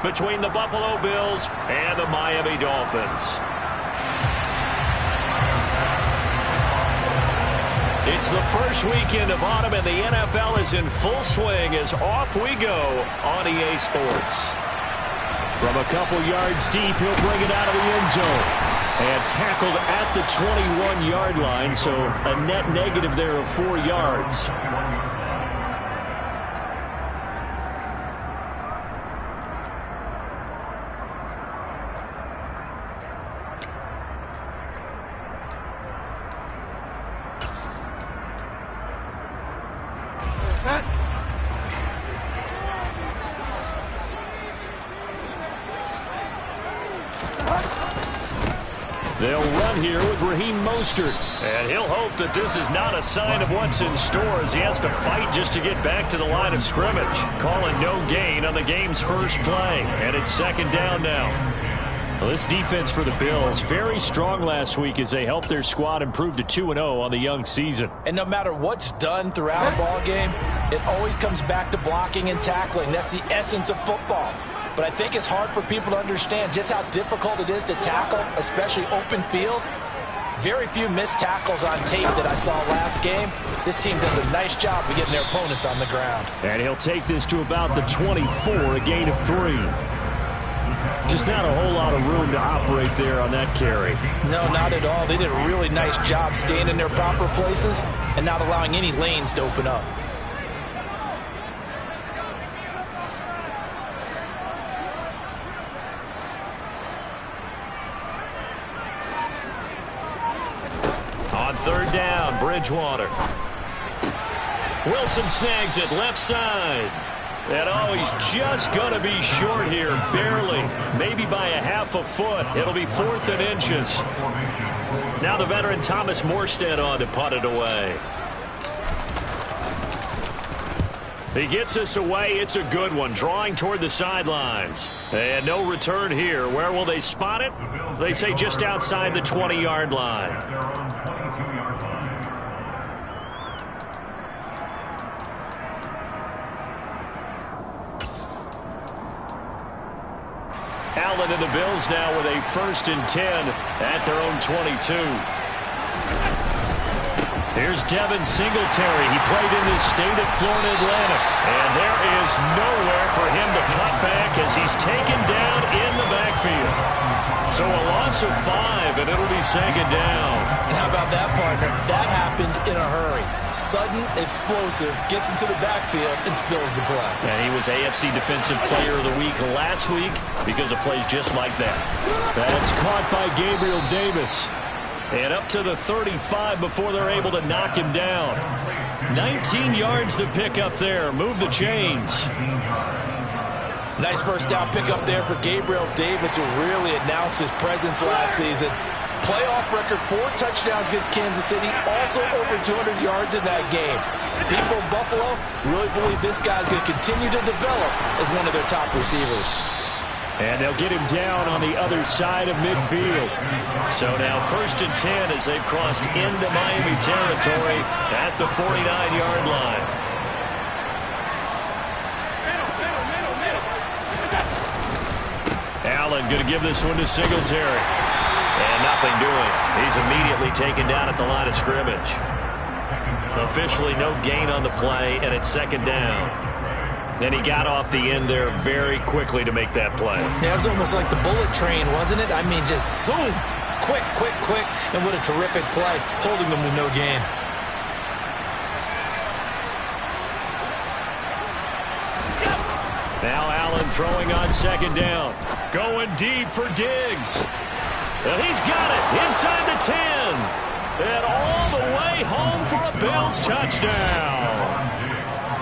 between the Buffalo Bills and the Miami Dolphins. It's the first weekend of autumn, and the NFL is in full swing as off we go on EA Sports. From a couple yards deep, he'll bring it out of the end zone. And tackled at the 21-yard line, so a net negative there of 4 yards. They'll run here with Raheem Mostert. And he'll hope that this is not a sign of what's in store as he has to fight just to get back to the line of scrimmage. Calling no gain on the game's first play. And it's second down now. Well, this defense for the Bills, very strong last week as they helped their squad improve to 2-0 on the young season. And no matter what's done throughout a ball game, it always comes back to blocking and tackling. That's the essence of football. But I think it's hard for people to understand just how difficult it is to tackle, especially open field. Very few missed tackles on tape that I saw last game. This team does a nice job of getting their opponents on the ground. And he'll take this to about the 24, a gain of 3. Just not a whole lot of room to operate there on that carry. No, not at all. They did a really nice job staying in their proper places and not allowing any lanes to open up. Third down, Bridgewater. Wilson snags it left side. And oh, he's just going to be short here, barely. Maybe by a half a foot. It'll be 4th and inches. Now the veteran Thomas Morstead on to punt it away. He gets us away. It's a good one, drawing toward the sidelines. And no return here. Where will they spot it? They say just outside the 20-yard line. Allen and the Bills now with a 1st and 10 at their own 22. Here's Devin Singletary. He played in this state at Florida Atlantic. And there is nowhere for him to cut back as he's taken down in the backfield. So a loss of 5, and it'll be second down. How about that, partner? That happened in a hurry. Sudden, explosive, gets into the backfield and spills the play. And he was AFC Defensive Player of the Week last week because of plays just like that. That's caught by Gabriel Davis. And up to the 35 before they're able to knock him down. 19 yards to pick up there. Move the chains. Nice first down pickup there for Gabriel Davis, who really announced his presence last season. Playoff record, 4 touchdowns against Kansas City, also over 200 yards in that game. People in Buffalo really believe this guy's going to continue to develop as one of their top receivers. And they'll get him down on the other side of midfield. So now 1st and 10 as they've crossed into Miami territory at the 49-yard line. Allen going to give this one to Singletary. And nothing doing. He's immediately taken down at the line of scrimmage. Officially no gain on the play, and it's second down. Then he got off the end there very quickly to make that play. Yeah, it was almost like the bullet train, wasn't it? I mean, just zoom. Quick, quick, quick. And what a terrific play, holding them with no gain. Now Allen throwing on second down. Going deep for Diggs. And he's got it inside the 10. And all the way home for a Bills touchdown.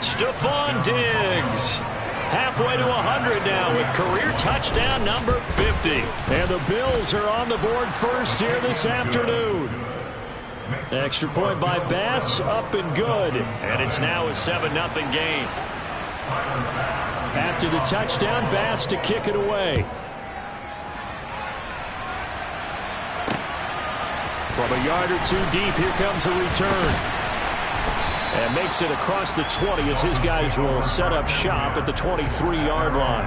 Stephon Diggs. Halfway to 100 now with career touchdown number 50. And the Bills are on the board first here this afternoon. Extra point by Bass, up and good. And it's now a 7-0 game. After the touchdown, Bass to kick it away. From a yard or two deep, here comes a return. And makes it across the 20 as his guys will set up shop at the 23-yard line.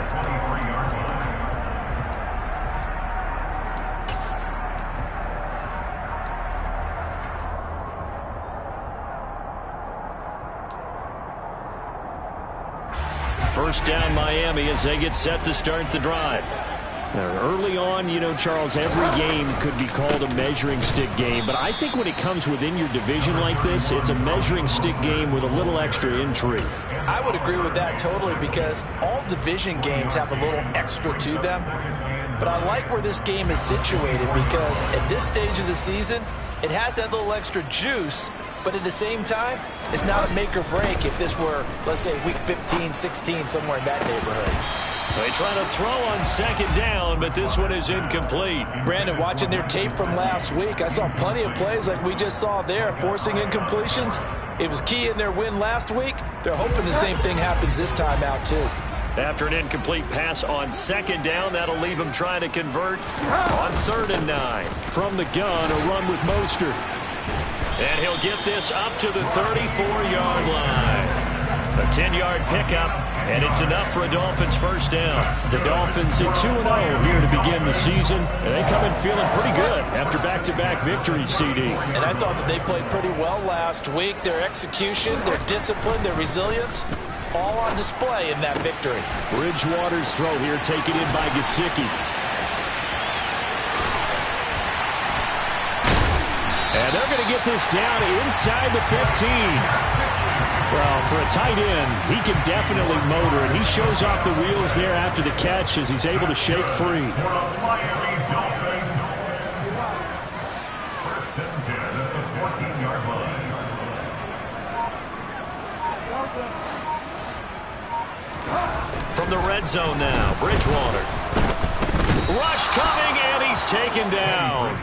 First down Miami as they get set to start the drive. Now, early on, you know, Charles, every game could be called a measuring stick game. But I think when it comes within your division like this, it's a measuring stick game with a little extra intrigue. I would agree with that totally because all division games have a little extra to them. But I like where this game is situated because at this stage of the season, it has that little extra juice. But at the same time, it's not a make or break if this were, let's say, week 15, 16, somewhere in that neighborhood. They try to throw on second down, but this one is incomplete. Brandon, watching their tape from last week, I saw plenty of plays like we just saw there, forcing incompletions. It was key in their win last week. They're hoping the same thing happens this time out, too. After an incomplete pass on second down, that'll leave him trying to convert on 3rd and 9. From the gun, a run with Mostert. And he'll get this up to the 34-yard line. A 10-yard pickup, and it's enough for a Dolphins first down. The Dolphins at 2-0 here to begin the season, and they come in feeling pretty good after back-to-back victories, CD. And I thought that they played pretty well last week. Their execution, their discipline, their resilience, all on display in that victory. Bridgewater's throw here taken in by Gesicki. And they're going to get this down inside the 15. Well, for a tight end, he can definitely motor, and he shows off the wheels there after the catch as he's able to shake free. From the red zone now, Bridgewater. Rush coming, and he's taken down.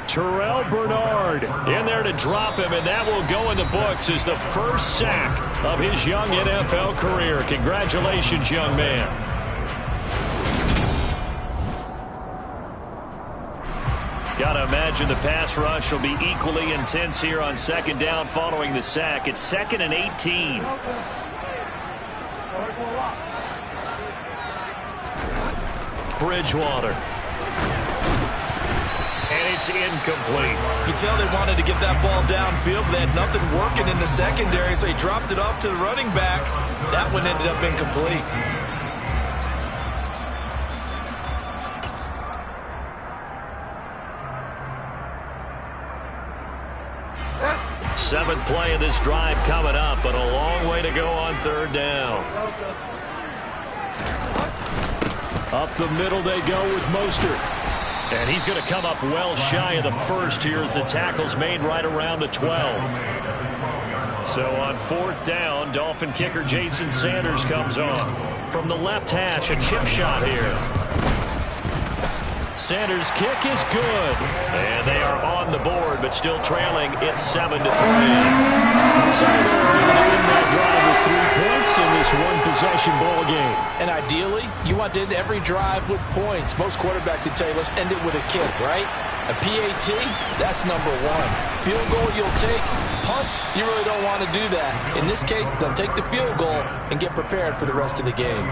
Terrell Bernard in there to drop him, and that will go in the books as the first sack of his young NFL career. Congratulations, young man. Gotta imagine the pass rush will be equally intense here on second down following the sack. It's 2nd and 18. Bridgewater. And it's incomplete. You can tell they wanted to get that ball downfield, but they had nothing working in the secondary, so he dropped it off to the running back. That one ended up incomplete. Seventh play of this drive coming up, but a long way to go on 3rd down. Up the middle they go with Mostert. And he's going to come up well shy of the first here as the tackle's made right around the 12. So on 4th down, Dolphin kicker Jason Sanders comes on. From the left hash, a chip shot here. Sanders' kick is good. And they are on the board, but still trailing. It's 7-3. So they're able to win that drive with 3 points in this one-possession ball game. And ideally, you want to end every drive with points. Most quarterbacks would tell you, let's end it with a kick, right? A PAT, that's number 1. Field goal you'll take. Punts, you really don't want to do that. In this case, they'll take the field goal and get prepared for the rest of the game.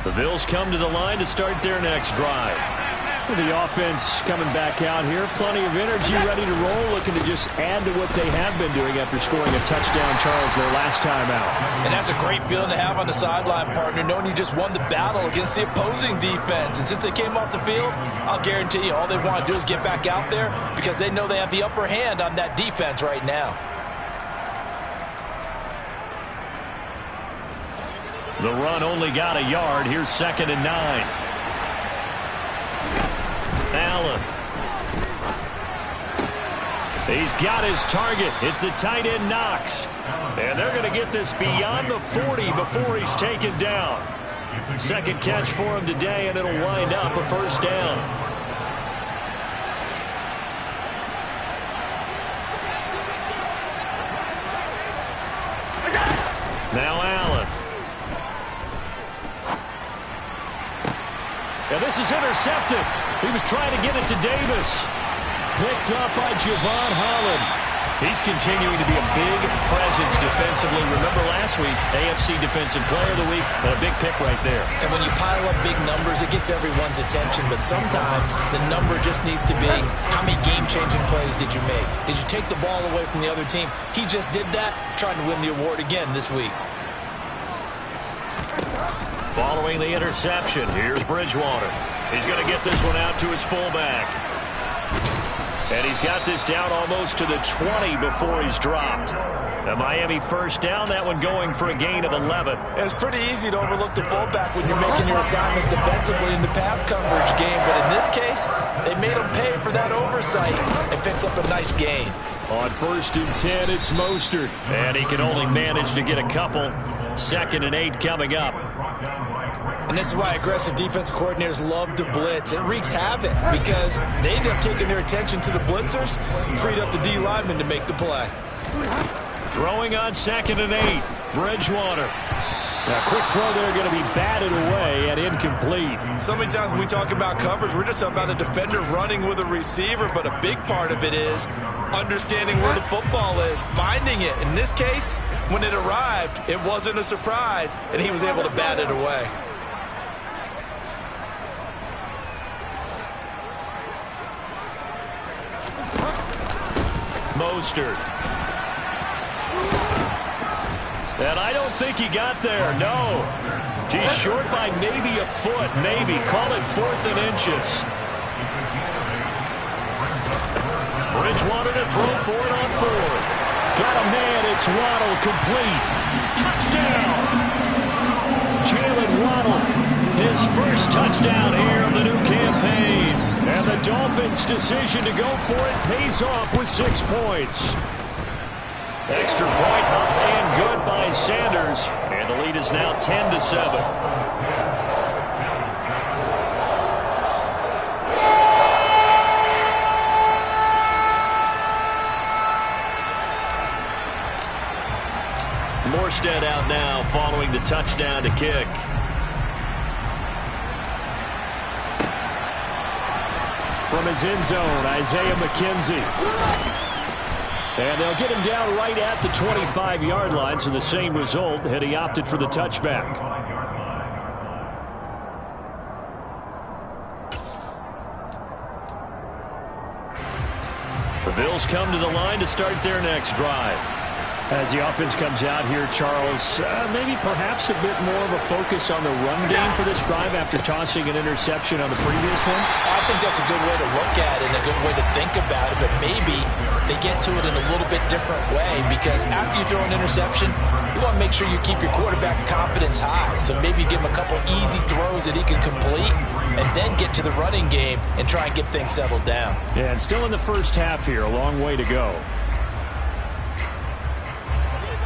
The Bills come to the line to start their next drive. The offense coming back out here. Plenty of energy, ready to roll, looking to just add to what they have been doing after scoring a touchdown, Charles, their last time out. And that's a great feeling to have on the sideline, partner, knowing you just won the battle against the opposing defense. And since they came off the field, I'll guarantee you all they want to do is get back out there because they know they have the upper hand on that defense right now. The run only got a yard. Here's 2nd and 9. Allen. He's got his target. It's the tight end Knox. And they're going to get this beyond the 40 before he's taken down. Second catch for him today, and it'll wind up a first down. Now Allen. And this is intercepted. He was trying to get it to Davis. Picked up by Javon Holland. He's continuing to be a big presence defensively. Remember last week, AFC Defensive Player of the Week, and a big pick right there. And when you pile up big numbers, it gets everyone's attention. But sometimes the number just needs to be, how many game-changing plays did you make? Did you take the ball away from the other team? He just did that, trying to win the award again this week. Following the interception, here's Bridgewater. He's going to get this one out to his fullback. And he's got this down almost to the 20 before he's dropped. A Miami first down, that one going for a gain of 11. It's pretty easy to overlook the fullback when you're making your assignments defensively in the pass coverage game. But in this case, they made him pay for that oversight. It picks up a nice gain. On 1st and 10, it's Mostert. And he can only manage to get a couple. 2nd and 8 coming up. And this is why aggressive defense coordinators love to blitz. It wreaks havoc because they end up taking their attention to the blitzers, freed up the D lineman to make the play. Throwing on 2nd and 8. Bridgewater. Now, quick throw there, going to be batted away and incomplete. So many times when we talk about coverage, we're just about a defender running with a receiver, but a big part of it is understanding where the football is, finding it. In this case, when it arrived, it wasn't a surprise, and he was able to bat it away. Mostert. And I don't think he got there, no. He's short by maybe a foot, maybe. Call it 4th and inches. Bridgewater to throw for it on 4th. Got a man, it's Waddle, complete. Touchdown! Jalen Waddle, his first touchdown here of the new campaign. And the Dolphins' decision to go for it pays off with 6 points. Extra point up and good by Sanders. And the lead is now 10-7. Morstead out now following the touchdown to kick. From his end zone, Isaiah McKenzie. And they'll get him down right at the 25-yard line, so the same result had he opted for the touchback. The Bills come to the line to start their next drive. As the offense comes out here, Charles, maybe perhaps a bit more of a focus on the run game for this drive after tossing an interception on the previous one? I think that's a good way to look at it and a good way to think about it, but maybe they get to it in a little bit different way because after you throw an interception, you want to make sure you keep your quarterback's confidence high. So maybe give him a couple easy throws that he can complete and then get to the running game and try and get things settled down. Yeah, and still in the first half here, a long way to go.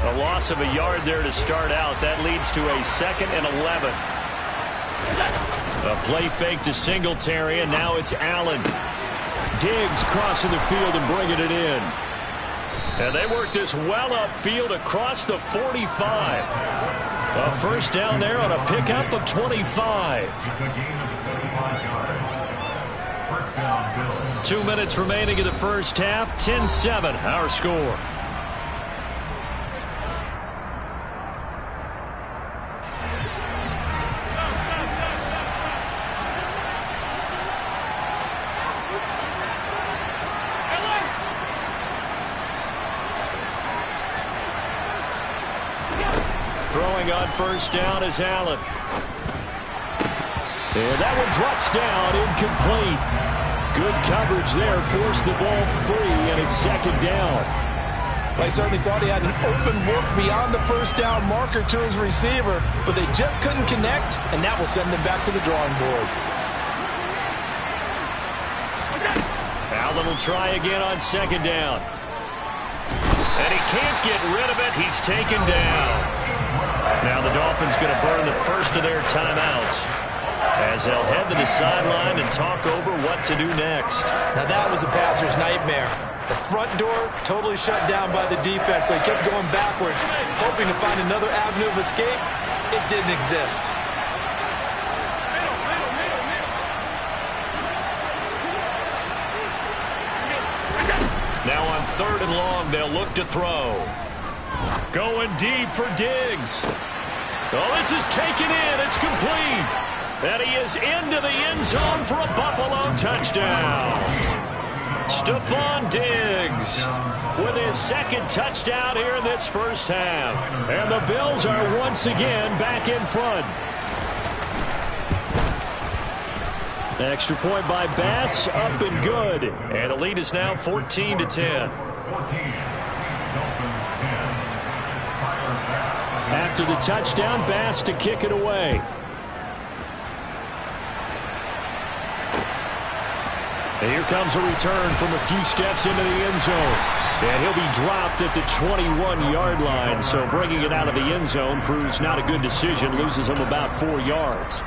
A loss of a yard there to start out. That leads to a 2nd and 11. A play fake to Singletary, and now it's Allen. Diggs crossing the field and bringing it in. And they work this well upfield across the 45. A first down there on a pickup of 25. 2 minutes remaining in the first half. 10-7, our score. Throwing on first down is Allen. And that one drops down, incomplete. Good coverage there, forced the ball free, and it's 2nd down. Well, he certainly thought he had an open look beyond the first down marker to his receiver, but they just couldn't connect, and that will send them back to the drawing board. Allen will try again on 2nd down. And he can't get rid of it. He's taken down. Now the Dolphins going to burn the first of their timeouts as they'll head to the sideline and talk over what to do next. Now that was a passer's nightmare. The front door totally shut down by the defense, so he kept going backwards, hoping to find another avenue of escape. It didn't exist. Now on 3rd and long. They'll look to throw. Going deep for Diggs. Oh, this is taken in. It's complete. And he is into the end zone for a Buffalo touchdown. Stephon Diggs with his 2nd touchdown here in this first half. And the Bills are once again back in front. Extra point by Bass, up and good. And the lead is now 14-10. After the touchdown, Bass to kick it away. And here comes a return from a few steps into the end zone. And he'll be dropped at the 21-yard line. So bringing it out of the end zone proves not a good decision. Loses him about 4 yards.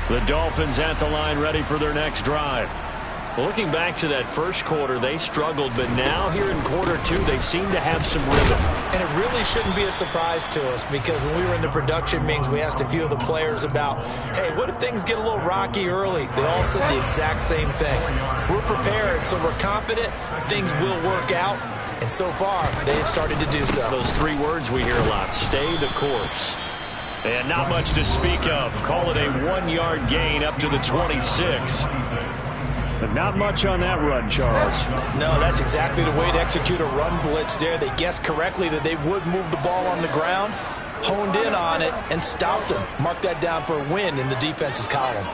The Dolphins at the line ready for their next drive. Looking back to that first quarter, they struggled, but now here in quarter 2, they seem to have some rhythm. And it really shouldn't be a surprise to us, because when we were in the production meetings, we asked a few of the players about, hey, what if things get a little rocky early? They all said the exact same thing. We're prepared, so we're confident things will work out. And so far, they have started to do so. Those 3 words we hear a lot: stay the course. And not much to speak of. Call it a 1-yard gain up to the 26. But not much on that run, Charles. No, that's exactly the way to execute a run blitz there. They guessed correctly that they would move the ball on the ground, honed in on it, and stopped them. Mark that down for a win in the defense's column.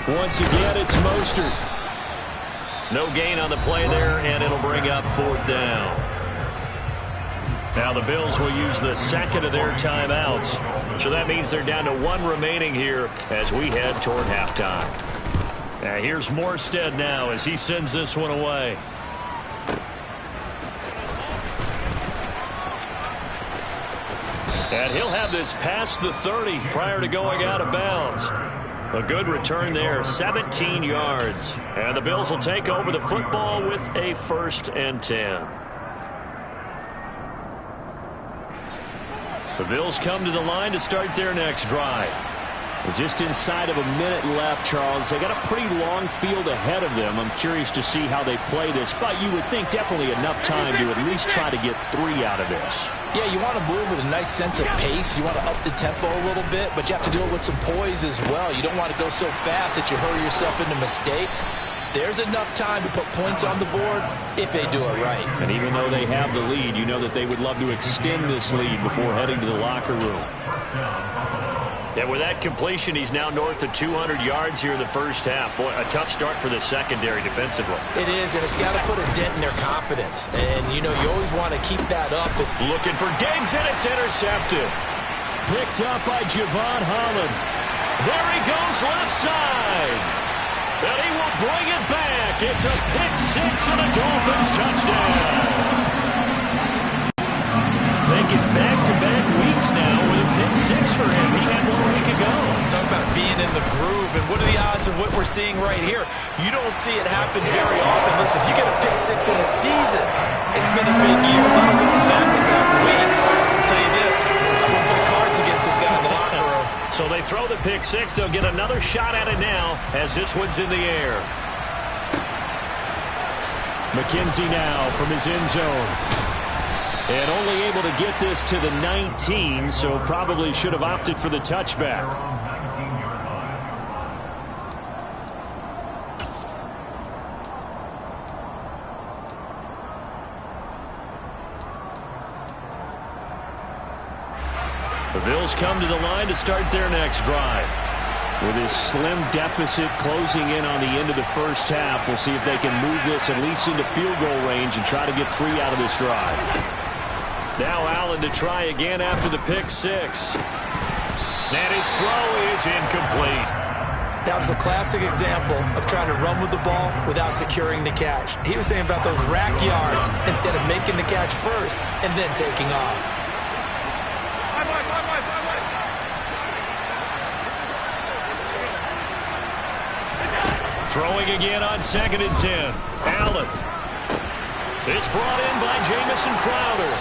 Once again, it's Mostert. No gain on the play there, and it'll bring up 4th down. Now the Bills will use the 2nd of their timeouts. So that means they're down to 1 remaining here as we head toward halftime. Now here's Morstead now as he sends this one away. And he'll have this past the 30 prior to going out of bounds. A good return there, 17 yards. And the Bills will take over the football with a 1st and 10. The Bills come to the line to start their next drive. Just inside of a minute left, Charles. They got a pretty long field ahead of them. I'm curious to see how they play this, but you would think definitely enough time to at least try to get 3 out of this. Yeah, you want to move with a nice sense of pace. You want to up the tempo a little bit, but you have to do it with some poise as well. You don't want to go so fast that you hurry yourself into mistakes. There's enough time to put points on the board if they do it right. And even though they have the lead, you know that they would love to extend this lead before heading to the locker room. Yeah, with that completion, he's now north of 200 yards here in the first half. Boy, a tough start for the secondary defensively. It is, and it's got to put a dent in their confidence. And, you know, you always want to keep that up. Looking for Diggs, and it's intercepted. Picked up by Javon Holland. There he goes left side. And he will bring it back. It's a pick 6 and a Dolphins touchdown. Making back-to-back weeks now with a pick 6 for him. He had 1 week ago. Talk about being in the groove, and what are the odds of what we're seeing right here? You don't see it happen very often. Listen, if you get a pick 6 in a season, it's been a big year. Let alone back-to-back weeks. I'll tell you this, I won't play cards against this guy in the locker room. So they throw the pick 6. They'll get another shot at it now as this one's in the air. McKenzie now from his end zone. And only able to get this to the 19, so probably should have opted for the touchback. The Bills come to the line to start their next drive. With his slim deficit closing in on the end of the first half, we'll see if they can move this at least into field goal range and try to get 3 out of this drive. Now Allen to try again after the pick 6. And his throw is incomplete. That was a classic example of trying to run with the ball without securing the catch. He was thinking about those rack yards instead of making the catch first and then taking off. Throwing throwing again on 2nd and 10. Allen. It's brought in by Jamison Crowder.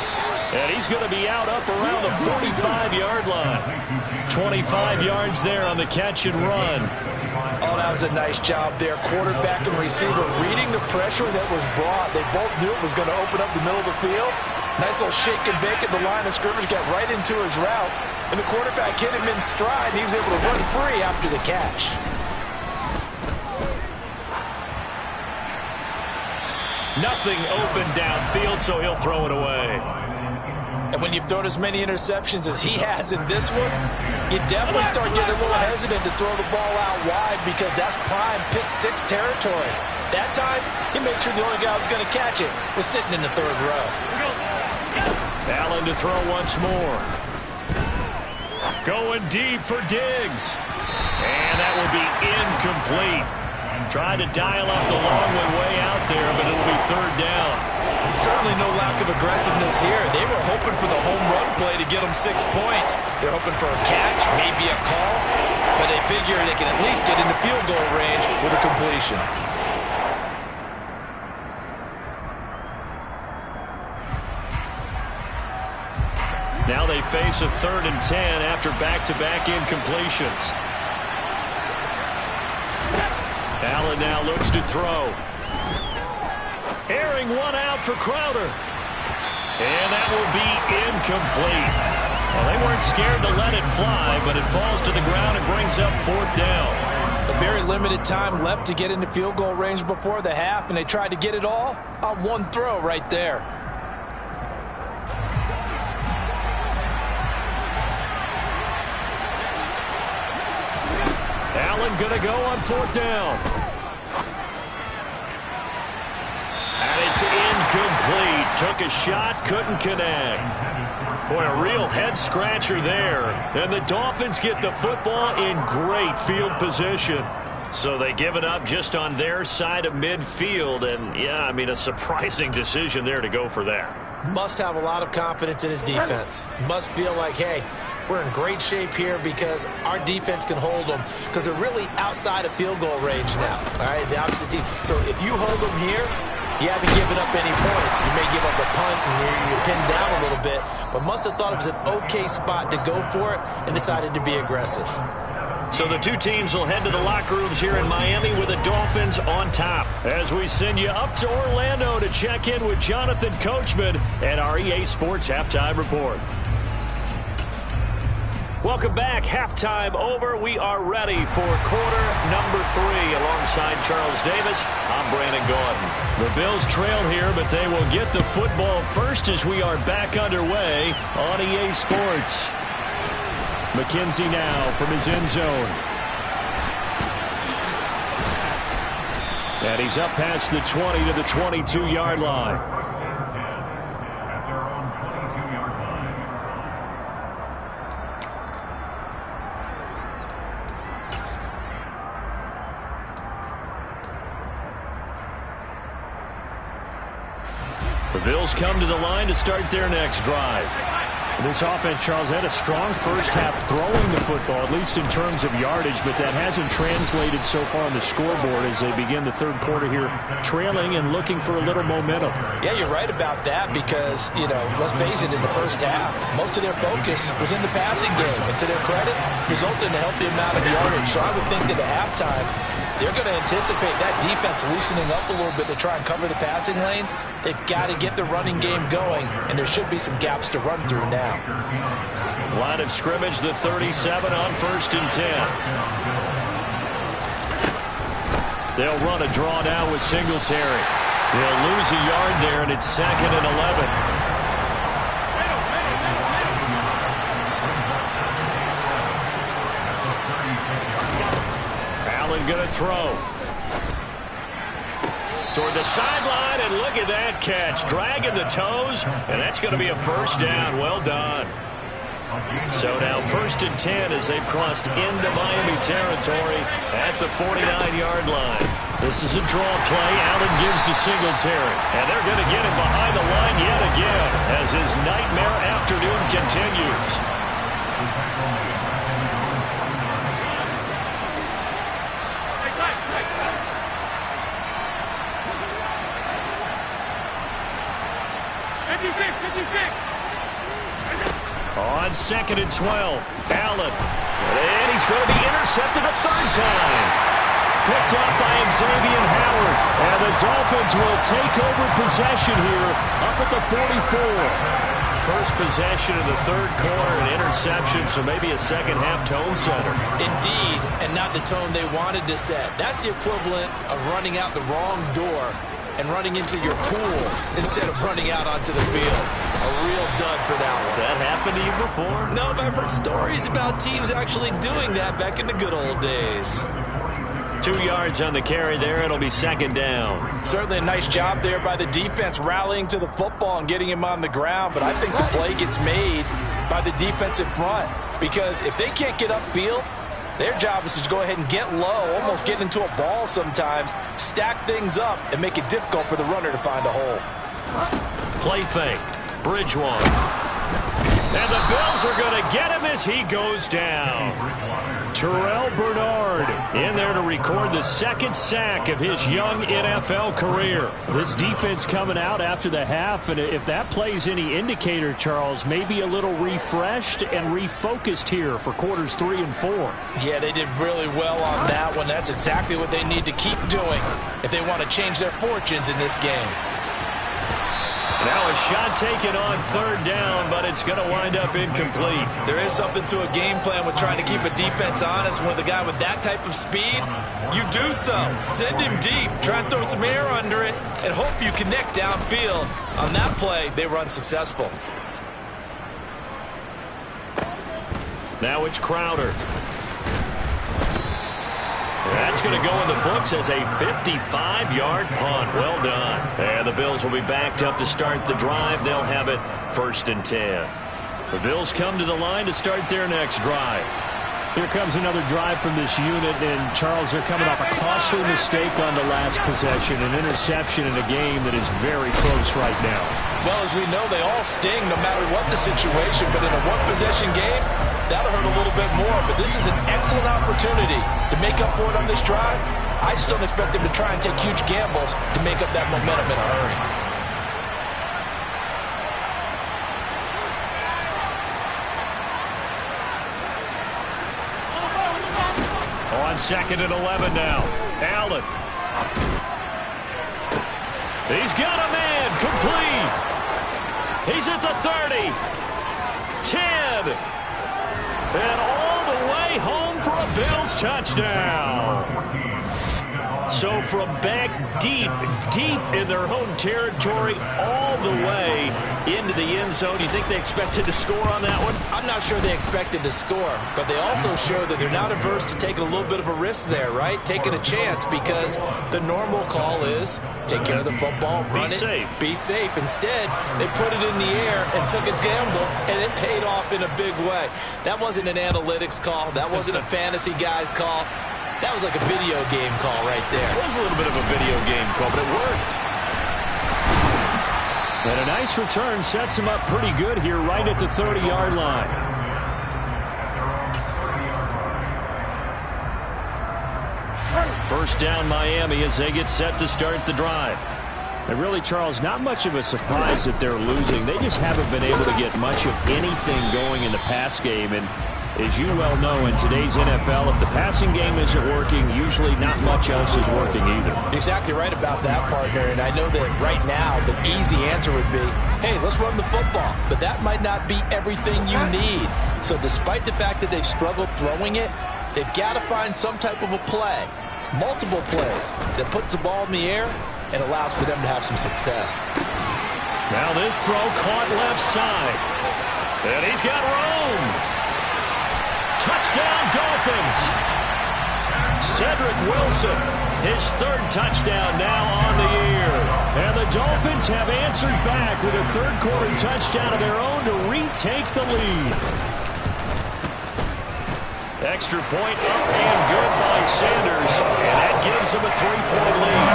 And he's going to be out up around the 45-yard line. 25 yards there on the catch and run. Oh, that was a nice job there. Quarterback and receiver reading the pressure that was brought. They both knew it was going to open up the middle of the field. Nice little shake and bake at the line of scrimmage. Got right into his route. And the quarterback hit him in stride. And he was able to run free after the catch. Nothing open downfield, so he'll throw it away. And when you've thrown as many interceptions as he has in this one, you definitely start getting a little hesitant to throw the ball out wide because that's prime pick six territory. That time, he made sure the only guy who was going to catch it was sitting in the third row. Allen to throw once more. Going deep for Diggs. And that will be incomplete. Trying to dial up the long way out there, but it'll be third down. Certainly no lack of aggressiveness here. They were hoping for the home run play to get them 6 points. They're hoping for a catch, maybe a call, but they figure they can at least get into field goal range with a completion. Now they face a 3rd and 10 after back-to-back incompletions. Allen now looks to throw. Airing one out for Crowder. And that will be incomplete. Well, they weren't scared to let it fly, but it falls to the ground and brings up 4th down. A very limited time left to get into field goal range before the half, and they tried to get it all on one throw right there. Allen going to go on 4th down. And it's incomplete. Took a shot, couldn't connect. Boy, a real head-scratcher there. And the Dolphins get the football in great field position. So they give it up just on their side of midfield. And, yeah, I mean, a surprising decision there to go for that. Must have a lot of confidence in his defense. Must feel like, hey, we're in great shape here because our defense can hold them because they're really outside of field goal range now. All right, the opposite team. So if you hold them here, you haven't given up any points. You may give up a punt and you're pinned down a little bit, but must have thought it was an okay spot to go for it and decided to be aggressive. So the two teams will head to the locker rooms here in Miami with the Dolphins on top. As we send you up to Orlando to check in with Jonathan Coachman at our EA Sports Halftime Report. Welcome back. Halftime over. We are ready for quarter number 3. Alongside Charles Davis, I'm Brandon Gaudin. The Bills trail here, but they will get the football first as we are back underway on EA Sports. McKenzie now from his end zone. And he's up past the 20 to the 22-yard line. The Bills come to the line to start their next drive. This offense, Charles, had a strong first half throwing the football, at least in terms of yardage, but that hasn't translated so far on the scoreboard as they begin the third quarter here, trailing and looking for a little momentum. Yeah, you're right about that because, you know, let's face it, in the first half, most of their focus was in the passing game. And to their credit, resulted in a healthy amount of yardage. So I would think that at halftime, they're going to anticipate that defense loosening up a little bit to try and cover the passing lanes. They've got to get the running game going, and there should be some gaps to run through now. Line of scrimmage, the 37 on 1st and 10. They'll run a draw now with Singletary. They'll lose a yard there, and it's 2nd and 11. Going to throw toward the sideline, and look at that catch, dragging the toes, and that's going to be a first down. Well done. So now 1st and 10 as they've crossed into Miami territory at the 49-yard line. This is a draw play. Allen gives to Singletary, and they're going to get him behind the line yet again as his nightmare afternoon continues. On 2nd and 12, Allen. And he's going to be intercepted a third time. Picked up by Xavier Howard. And the Dolphins will take over possession here up at the 44. First possession of the third quarter, an interception, so maybe a second-half tone setter. Indeed, and not the tone they wanted to set. That's the equivalent of running out the wrong door and running into your pool instead of running out onto the field. A real dud for that one. Has that happened to you before? No, but I've heard stories about teams actually doing that back in the good old days. 2 yards on the carry there. It'll be second down. Certainly a nice job there by the defense rallying to the football and getting him on the ground, but I think the play gets made by the defensive front because if they can't get upfield, their job is to go ahead and get low, almost get into a ball sometimes, stack things up, and make it difficult for the runner to find a hole. Play fake. Bridgewater. And the Bills are going to get him as he goes down. Terrell Bernard in there to record the second sack of his young NFL career. This defense coming out after the half, and if that plays any indicator, Charles, maybe a little refreshed and refocused here for quarters 3 and 4. Yeah, they did really well on that one. That's exactly what they need to keep doing if they want to change their fortunes in this game. Now a shot taken on third down, but it's going to wind up incomplete. There is something to a game plan with trying to keep a defense honest. With a guy with that type of speed, you do so. Send him deep. Try and throw some air under it and hope you connect downfield. On that play, they were unsuccessful. Now it's Crowder. That's going to go in the books as a 55-yard punt. Well done. And the Bills will be backed up to start the drive. They'll have it 1st and 10. The Bills come to the line to start their next drive. Here comes another drive from this unit, and Charles, they're coming off a costly mistake on the last possession, an interception in a game that is very close right now. Well, as we know, they all sting no matter what the situation, but in a one-possession game, that'll hurt a little bit more. But this is an excellent opportunity to make up for it on this drive. I just don't expect them to try and take huge gambles to make up that momentum in a hurry. On 2nd and 11 now. Allen. He's got a man. Complete. He's at the 30. 10. And all the way home for a Bills touchdown. So from back deep in their own territory, all the way into the end zone. You think they expected to score on that one? I'm not sure they expected to score, but they also show that they're not averse to taking a little bit of a risk there, right? Taking a chance, because the normal call is take care of the football, run it, be safe. Instead, they put it in the air and took a gamble, and it paid off in a big way. That wasn't an analytics call. That wasn't a fantasy guy's call. That was like a video game call right there. It was a little bit of a video game call, but it worked. And a nice return sets him up pretty good here right at the 30-yard line. First down Miami as they get set to start the drive. And really, Charles, not much of a surprise that they're losing. They just haven't been able to get much of anything going in the pass game. And as you well know, in today's NFL, if the passing game isn't working, usually not much else is working either. You're exactly right about that, partner. And I know that right now the easy answer would be, hey, let's run the football. But that might not be everything you need. So despite the fact that they've struggled throwing it, they've got to find some type of a play, multiple plays, that puts the ball in the air and allows for them to have some success. Now this throw caught left side. And he's got room. Touchdown, Dolphins. Cedric Wilson, his third touchdown now on the year. And the Dolphins have answered back with a third-quarter touchdown of their own to retake the lead. Extra point up and good by Sanders, and that gives them a 3-point lead.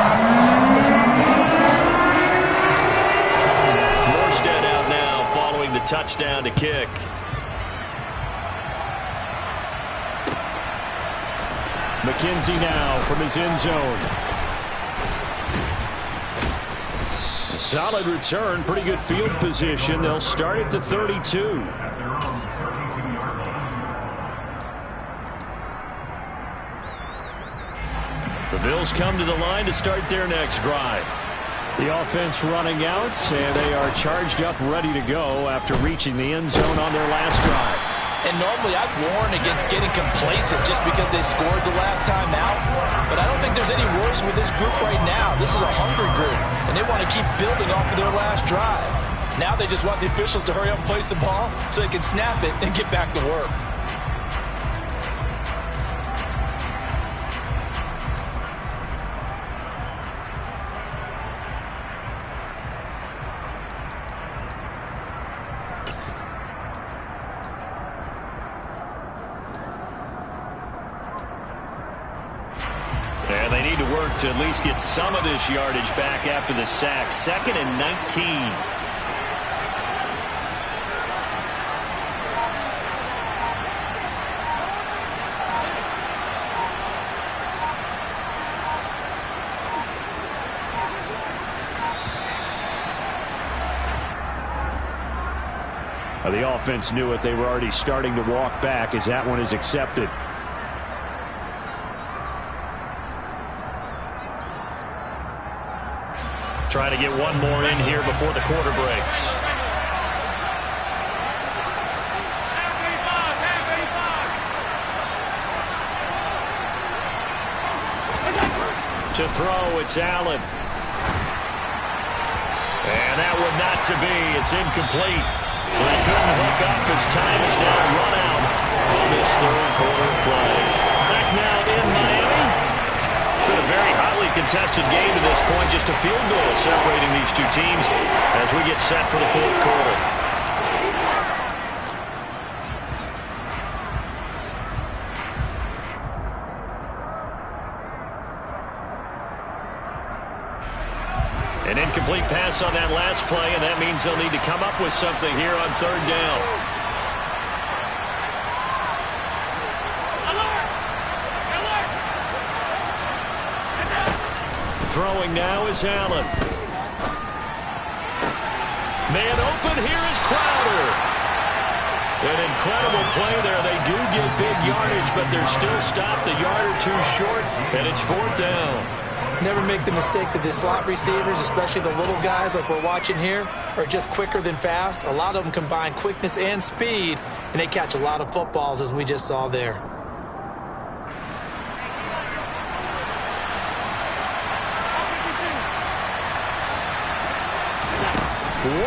Morstead out now following the touchdown to kick. McKenzie now from his end zone. Solid return, pretty good field position. They'll start at the 32. The Bills come to the line to start their next drive. The offense running out, and they are charged up, ready to go after reaching the end zone on their last drive. And normally I'd warn against getting complacent just because they scored the last time out. But I don't think there's any worries with this group right now. This is a hungry group, and they want to keep building off of their last drive. Now they just want the officials to hurry up and place the ball so they can snap it and get back to work. And they need to work to at least get some of this yardage back after the sack. 2nd and 19. The offense knew it. They were already starting to walk back as that one is accepted. Trying to get one more in here before the quarter breaks. To throw, it's Allen. And that one not to be. It's incomplete. So they couldn't hook up as time is now run out on this third quarter play. Back now in Miami. It's been a very hotly contested game to this point. Just a field goal separating these two teams as we get set for the fourth quarter. An incomplete pass on that last play, and that means they'll need to come up with something here on third down. Throwing now is Allen. Man open, here is Crowder. An incredible play there. They do get big yardage, but they're still stopped a yard or two short, and it's fourth down. Never make the mistake that the slot receivers, especially the little guys like we're watching here, are just quicker than fast. A lot of them combine quickness and speed, and they catch a lot of footballs, as we just saw there.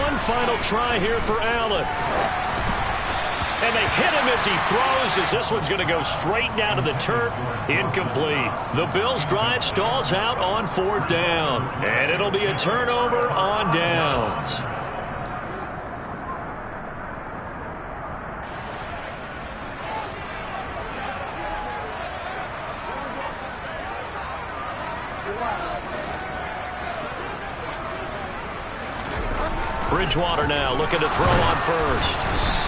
One final try here for Allen. And they hit him as he throws, as this one's going to go straight down to the turf. Incomplete. The Bills' drive stalls out on fourth down. And it'll be a turnover on downs. Bridgewater now looking to throw on first.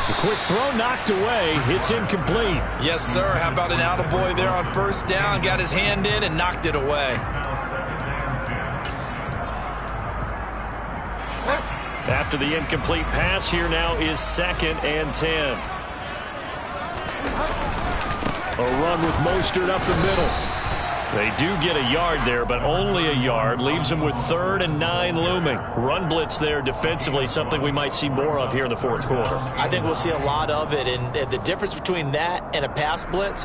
A quick throw knocked away. It's incomplete. Yes, sir. How about an attaboy there on first down? Got his hand in and knocked it away. After the incomplete pass, here now is 2nd and 10. A run with Mostert up the middle. They do get a yard there, but only a yard. Leaves them with 3rd and 9 looming. Run blitz there defensively, something we might see more of here in the fourth quarter. I think we'll see a lot of it, and the difference between that and a pass blitz,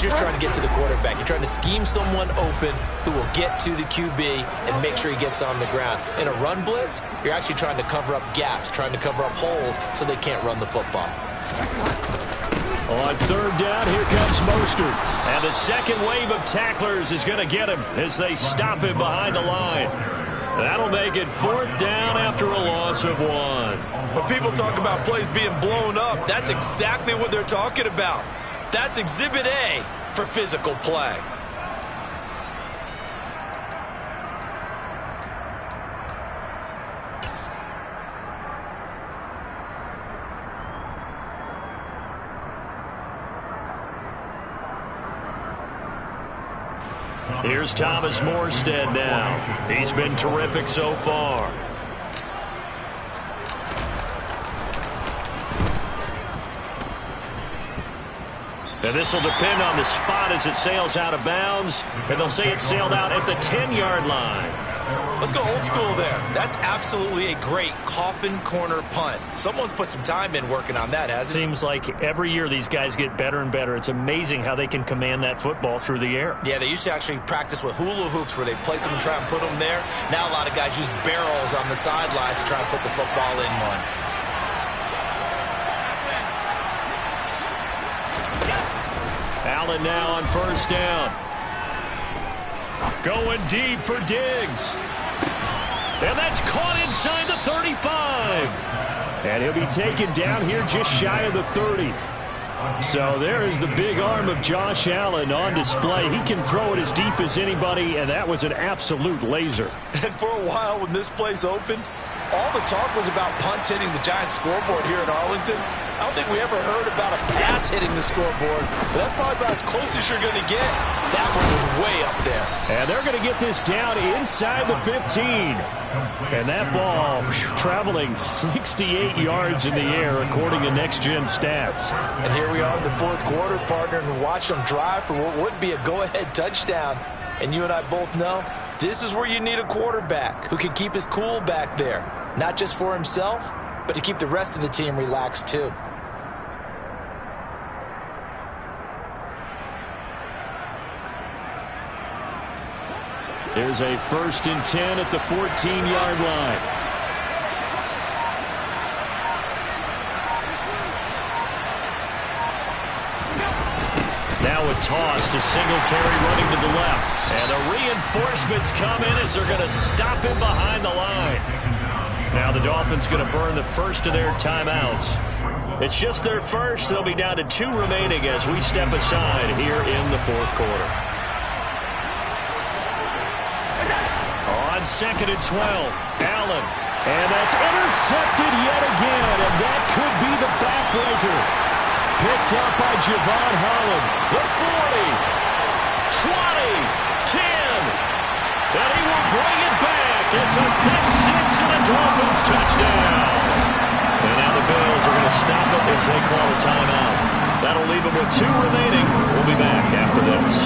you're trying to get to the quarterback. You're trying to scheme someone open who will get to the QB and make sure he gets on the ground. In a run blitz, you're actually trying to cover up gaps, trying to cover up holes so they can't run the football. On third down, here comes Mostert. And the second wave of tacklers is going to get him as they stop him behind the line. That'll make it fourth down after a loss of 1. When people talk about plays being blown up, that's exactly what they're talking about. That's Exhibit A for physical play. Here's Thomas Morstead now. He's been terrific so far. And this will depend on the spot as it sails out of bounds. And they'll say it sailed out at the 10-yard line. Let's go old school there. That's absolutely a great coffin corner punt. Someone's put some time in working on that, hasn't it? Seems like every year these guys get better and better. It's amazing how they can command that football through the air. Yeah, they used to actually practice with hula hoops where they place them and try and put them there. Now a lot of guys use barrels on the sidelines to try and put the football in one. Allen now on first down. Going deep for Diggs. And that's caught inside the 35. And he'll be taken down here just shy of the 30. So there is the big arm of Josh Allen on display. He can throw it as deep as anybody, and that was an absolute laser. And for a while when this place opened, all the talk was about punts hitting the Giants scoreboard here in Arlington. I don't think we ever heard about a pass hitting the scoreboard, but that's probably about as close as you're going to get. That one was way up there. And they're going to get this down inside the 15. And that ball traveling 68 yards in the air, according to Next Gen Stats. And here we are in the fourth quarter, partner, and watch them drive for what would be a go-ahead touchdown. And you and I both know this is where you need a quarterback who can keep his cool back there, not just for himself, but to keep the rest of the team relaxed too. There's a 1st and 10 at the 14-yard line. Now a toss to Singletary running to the left. And the reinforcements come in as they're going to stop him behind the line. Now the Dolphins going to burn the first of their timeouts. It's just their first. They'll be down to 2 remaining as we step aside here in the fourth quarter. On 2nd and 12, Allen. And that's intercepted yet again, and that could be the backbreaker. Picked up by Javon Holland. The 40, 20, 10. And he will bring it back. It's a pick 6 and a Dolphins touchdown. And now the Bills are going to stop it as they call a timeout. That'll leave them with 2 remaining. We'll be back after this.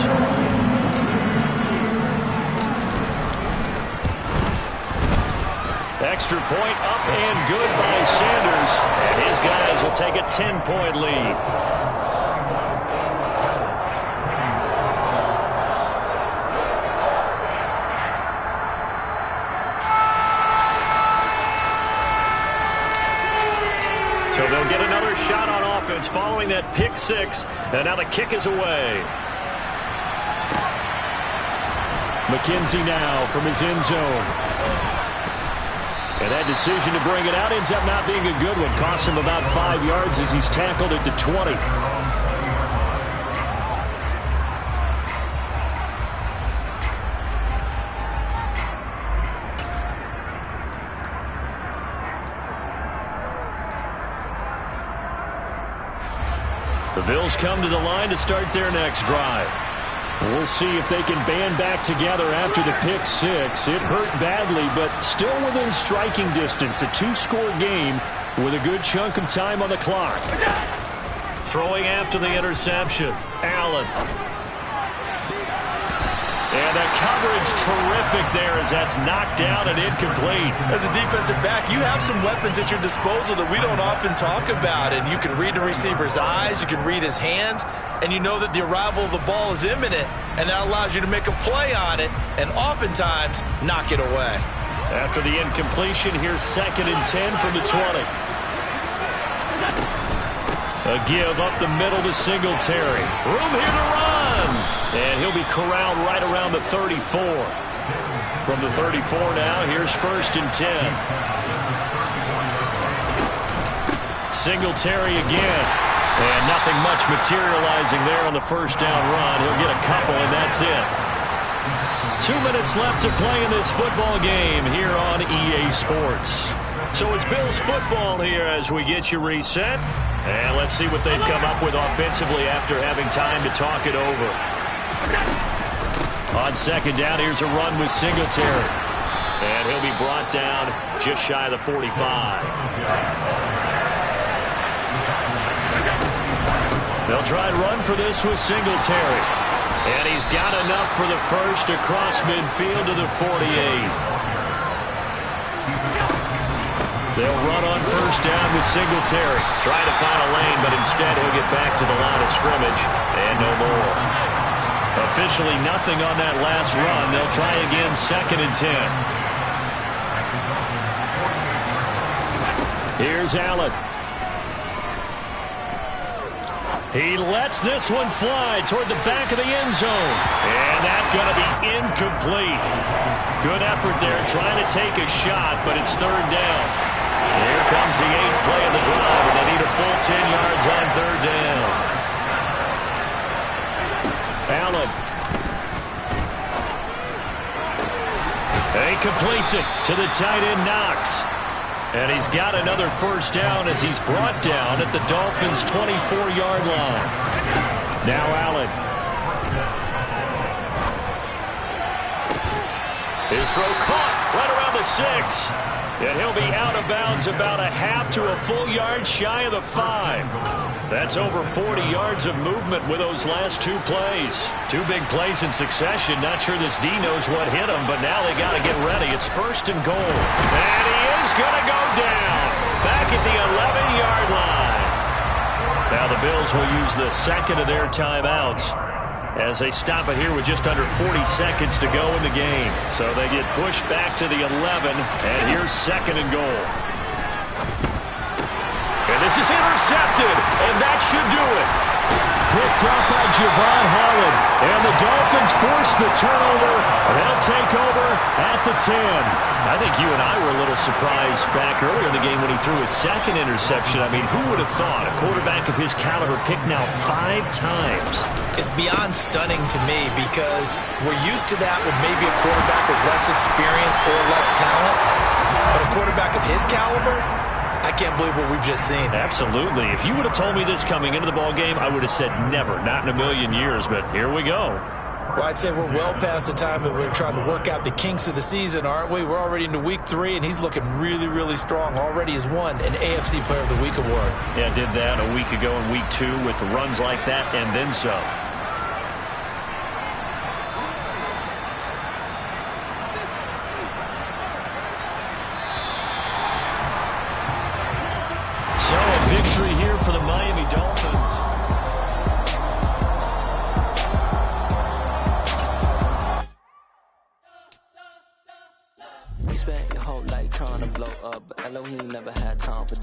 Extra point up and good by Sanders. And his guys will take a 10-point lead. So they'll get another shot on offense following that pick 6. And now the kick is away. McKenzie now from his end zone. And that decision to bring it out ends up not being a good one. Cost him about 5 yards as he's tackled at the 20. The Bills come to the line to start their next drive. We'll see if they can band back together after the pick 6. It hurt badly, but still within striking distance. A 2-score game with a good chunk of time on the clock. Throwing after the interception, Allen. And the coverage terrific there as that's knocked down and incomplete. As a defensive back, you have some weapons at your disposal that we don't often talk about. And you can read the receiver's eyes, you can read his hands, and you know that the arrival of the ball is imminent, and that allows you to make a play on it and oftentimes knock it away. After the incompletion, here's 2nd and 10 from the 20. A give up the middle to Singletary. Room here to run. And he'll be corralled right around the 34. From the 34 now, here's 1st and 10. Singletary again. And nothing much materializing there on the first down run. He'll get a couple, and that's it. 2 minutes left to play in this football game here on EA Sports. So it's Bills football here as we get you reset. And let's see what they've come up with offensively after having time to talk it over. On 2nd down, here's a run with Singletary. And he'll be brought down just shy of the 45. They'll try and run for this with Singletary. And he's got enough for the first across midfield to the 48. They'll run on first down with Singletary. Trying to find a lane, but instead he'll get back to the line of scrimmage. And no more. Officially nothing on that last run. They'll try again, 2nd and 10. Here's Allen. He lets this one fly toward the back of the end zone. And that's going to be incomplete. Good effort there trying to take a shot, but it's 3rd down. Here comes the 8th play of the drive, and they need a full 10 yards on 3rd down. Allen. He completes it to the tight end, Knox. And he's got another first down as he's brought down at the Dolphins' 24-yard line. Now Allen. His throw caught right around the 6. And he'll be out of bounds about a half to a full yard shy of the 5. That's over 40 yards of movement with those last 2 plays. 2 big plays in succession. Not sure this D knows what hit him, but now they got to get ready. It's 1st and goal. And he is going to go down back at the 11-yard line. Now the Bills will use the 2nd of their timeouts as they stop it here with just under 40 seconds to go in the game. So they get pushed back to the 11, and here's 2nd and goal. And this is intercepted, and that should do it. Picked up by Javon Holland, and the Dolphins force the turnover. They'll take over at the 10. I think you and I were a little surprised back earlier in the game when he threw his 2nd interception. I mean, who would have thought a quarterback of his caliber picked now 5 times? It's beyond stunning to me because we're used to that with maybe a quarterback with less experience or less talent. But a quarterback of his caliber, I can't believe what we've just seen. Absolutely. If you would have told me this coming into the ball game, I would have said never, not in a million years. But here we go. Well, I'd say we're well past the time that we're trying to work out the kinks of the season, aren't we? We're already into week 3, and he's looking really, really strong. Already has won an AFC Player of the Week award. Yeah, did that a week ago in week 2 with runs like that and then some. So a victory here for the Miami Dolphins. You spent your whole life trying to blow up, but Elohim never had time for